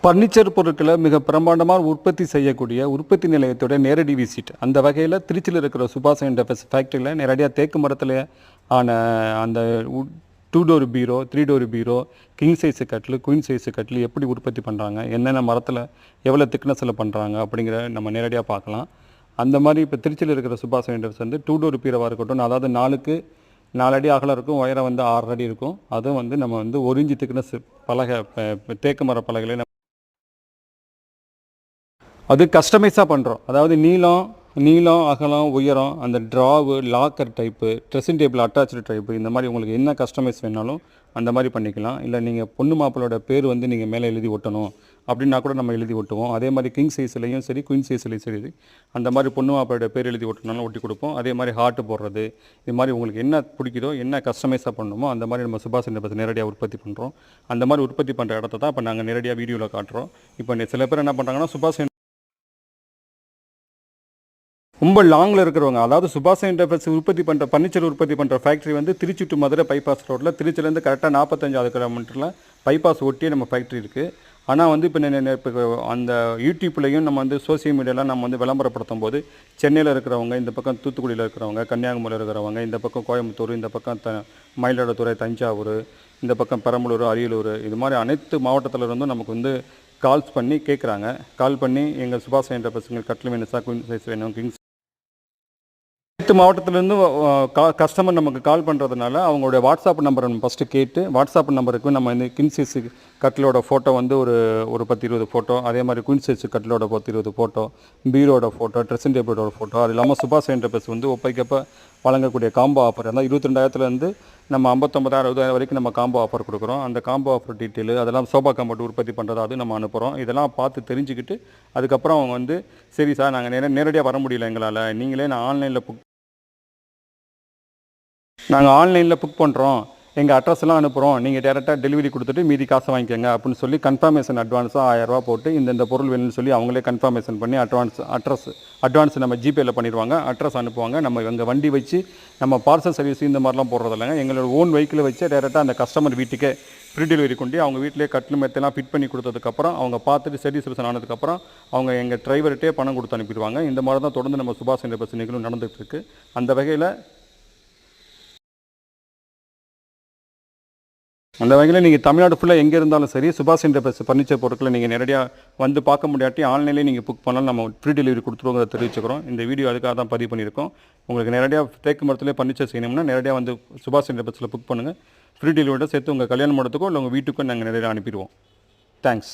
Furniture பொருட்களை மிக பிரம்மாண்டமாக உற்பத்தி செய்யக்கூடிய உற்பத்தி நிலையத்தோட நேரடி விசிட். அந்த வகையில் திருச்சியில் இருக்கிற சுபாஷ் இண்டஸ்ட்ரீஸ் ஃபேக்ட்ரியில் நேரடியாக தேக்கு மரத்தில் ஆன அந்த 2 டோர் பீரோ, 3 டோர் பீரோ, கிங் சைஸு கட்டில், குயின் சைஸு கட்டில் எப்படி உற்பத்தி பண்ணுறாங்க, என்னென்ன மரத்தில் எவ்வளோ திக்னஸில் பண்ணுறாங்க அப்படிங்கிற நம்ம நேரடியாக பார்க்கலாம். அந்த மாதிரி இப்போ திருச்சியில் இருக்கிற சுபாஷ் இண்டஸ்ட்ரீஸ் வந்து 2 டோர் பீரோவாக இருக்கட்டும், அதாவது 4 அடி அகலம் இருக்கும், உயரம் வந்து 6 அடி இருக்கும். அதுவும் வந்து நம்ம வந்து 1 இன்ச் திக்னஸ் பலகை, தேக்கு மர பலகையில் அது கஸ்டமைஸாக பண்ணுறோம். அதாவது நீளம், அகலம், உயரம், அந்த drawer, locker type, dressing table attach type, இந்த மாதிரி உங்களுக்கு என்ன கஸ்டமைஸ் வேணாலும் அந்த மாதிரி பண்ணிக்கலாம். இல்லை நீங்கள் பொண்ணு மாப்பிளோட பேர் வந்து நீங்கள் மேலே எழுதி ஒட்டணும் அப்படின்னா கூட நம்ம எழுதி ஒட்டுவோம். அதே மாதிரி கிங் சைஸ்லையும் சரி, குயின் சைஸ்லையும் சரி, அந்த மாதிரி பொண்ணு மாப்பிளோட பேர் எழுதி ஒட்டினாலும் ஒட்டி கொடுப்போம். அதே மாதிரி ஹார்ட்டு போடுறது, இது மாதிரி உங்களுக்கு என்ன பிடிக்குதோ, என்ன கஸ்டமைஸாக பண்ணணுமோ அந்த மாதிரி நம்ம சுபாஷ் இண்டஸ்ட்ரீஸ் நேரடியாக உற்பத்தி பண்ணுறோம். அந்த மாதிரி உற்பத்தி பண்ணுற இடத்த தான் இப்போ நாங்கள் நேரடியாக வீடியோவில் காட்டுறோம். இப்போ சில பேர் என்ன பண்ணுறாங்கன்னா, சுபாஷ் ரொம்ப லாங்கில் இருக்கிறவங்க, அதாவது சுபாஷ் இண்டஸ்ட்ரீஸ் உற்பத்தி பண்ணுற பர்னிச்சர் உற்பத்தி பண்ணுற ஃபேக்ட்ரி வந்து திருச்சி டு மதுரை பைபாஸ் ரோட்டில், திருச்சிலேருந்து கரெக்டாக 45 கிலோமீட்டரில் பைபாஸ் ஒட்டியே நம்ம ஃபேக்ட்ரி இருக்குது. ஆனால் வந்து இப்போ அந்த யூடியூப்லேயும் நம்ம வந்து சோசியல் மீடியாவில் நம்ம வந்து விளம்பரப்படுத்தும் போது சென்னையில் இருக்கிறவங்க, இந்த பக்கம் தூத்துக்குடியில் இருக்கிறவங்க, கன்னியாகுமரியில் இருக்கிறவங்க, இந்த பக்கம் கோயம்புத்தூர், இந்த பக்கம் மயிலாடுதுறை, தஞ்சாவூர், இந்த பக்கம் பெரம்பலூர், அரியலூர், இது மாதிரி அனைத்து மாவட்டத்தில் இருந்தும் நமக்கு வந்து கால்ஸ் பண்ணி கேட்குறாங்க. கால் பண்ணி எங்கள் சுபாஷ் இண்டஸ்ட்ரீஸ் கட்டில் வேணும் சார், குயின் சைஸ் வேணும், கிங்ஸ் அனைத்து மாவட்டத்திலேருந்து கஸ்டமர் நமக்கு கால் பண்ணுறதுனால அவங்களுடைய வாட்ஸ்அப் நம்பரை நம்ம ஃபஸ்ட்டு கேட்டு, வாட்ஸ்அப் நம்பருக்கு நம்ம இந்த கிங் சைஸு கட்டிலோட ஃபோட்டோ வந்து ஒரு 10-20 ஃபோட்டோ, அதே மாதிரி குயின் சைஸு கட்டிலோட 10-20 ஃபோட்டோ, பீரோட ஃபோட்டோ, ட்ரெஸ்ஸிங் டேபிளோட ஃபோட்டோ, அது இல்லாமல் சுபாஷ் இண்டஸ்ட்ரீஸ் வந்து ஒப்பைக்கப்போ வழங்கக்கூடிய காம்போ ஆஃபர், அதாவது 22,000 நம்ம 59,000 வரைக்கும் நம்ம காம்போ ஆஃபர் கொடுக்குறோம். அந்த காம்போ ஆஃபர் டீட்டெயில் அதெல்லாம் சோபா கம்பெனி உற்பத்தி பண்ணுறது அது நம்ம அனுப்புகிறோம். இதெல்லாம் பார்த்து தெரிஞ்சுக்கிட்டு அதுக்கப்புறம் அவங்க வந்து சரி சார் நாங்கள் நேரடியாக வர முடியல எங்களால், நீங்களே நாங்கள் ஆன்லைனில் புக் பண்ணுறோம், எங்கள் அட்ரஸ்லாம் அனுப்புகிறோம், நீங்கள் டேரெக்டாக டெலிவரி கொடுத்துட்டு மீதி காசை வாங்கிக்கோங்க அப்படின்னு சொல்லி கன்ஃபர்மேஷன் அட்வான்ஸாக 1000 ரூபா போட்டு இந்த பொருள் வேணும்னு சொல்லி அவங்களே கன்ஃபர்மேஷன் பண்ணி அட்வான்ஸ் நம்ம ஜிபேயில் பண்ணிடுவாங்க. அட்ரஸ் அனுப்புவாங்க. நம்ம எங்கள் வண்டி வச்சு நம்ம பார்சல் சர்வீஸ் இந்த மாதிரிலாம் போடுறது இல்லைங்க. எங்களோட ஓன் வெஹிக்கிளை வச்சு டேரெக்டாக அந்த கஸ்டமர் வீட்டுக்கே ஃப்ரீ டெலிவரி கொண்டு அவங்க வீட்டிலே கட்டில் மெத்தெல்லாம் ஃபிட் பண்ணி கொடுத்ததுக்கப்புறம் அவங்க பார்த்துட்டு சாட்டிஸ்ஃபேக்ஷன் ஆனதுக்கப்புறம் அவங்க எங்கள் டிரைவர்கிட்டே பணம் கொடுத்து அனுப்பிடுவாங்க. இந்த மாதிரி தான் தொடர்ந்து நம்ம சுபாஷ் இண்டஸ்ட்ரீஸ் நிகழ்வு நடந்துகிட்டு இருக்குது. அந்த வகையில் நீங்கள் தமிழ்நாடு ஃபுல்லாக எங்கே இருந்தாலும் சரி, சுபாஷ் இண்டஸ்ட்ரீஸ் ஃபர்னிச்சர் பொருட்களை நீங்கள் நேரடியாக வந்து பார்க்க முடியாட்டி ஆன்லைன்லேயே நீங்கள் புக் பண்ணாலும் நம்ம ஃப்ரீ டெலிவரி கொடுத்துருவோங்கிறத தெரிவிச்சுக்கிறோம். இந்த வீடியோ அதுக்காக தான் பதிவு பண்ணியிருக்கோம். உங்களுக்கு நேரடியாக தேக்கு மரத்துலேயே ஃபர்னிச்சர் செய்யணும்னா நேரடியாக வந்து சுபாஷ் இண்டஸ்ட்ரீஸில் புக் பண்ணுங்கள். ஃப்ரீ டெலிவரியோட சேர்த்து உங்கள் கல்யாண மண்டபத்துக்கோ இல்லை உங்கள் வீட்டுக்கோ நாங்கள் நேரடியாக அனுப்பிடுவோம். தேங்க்ஸ்.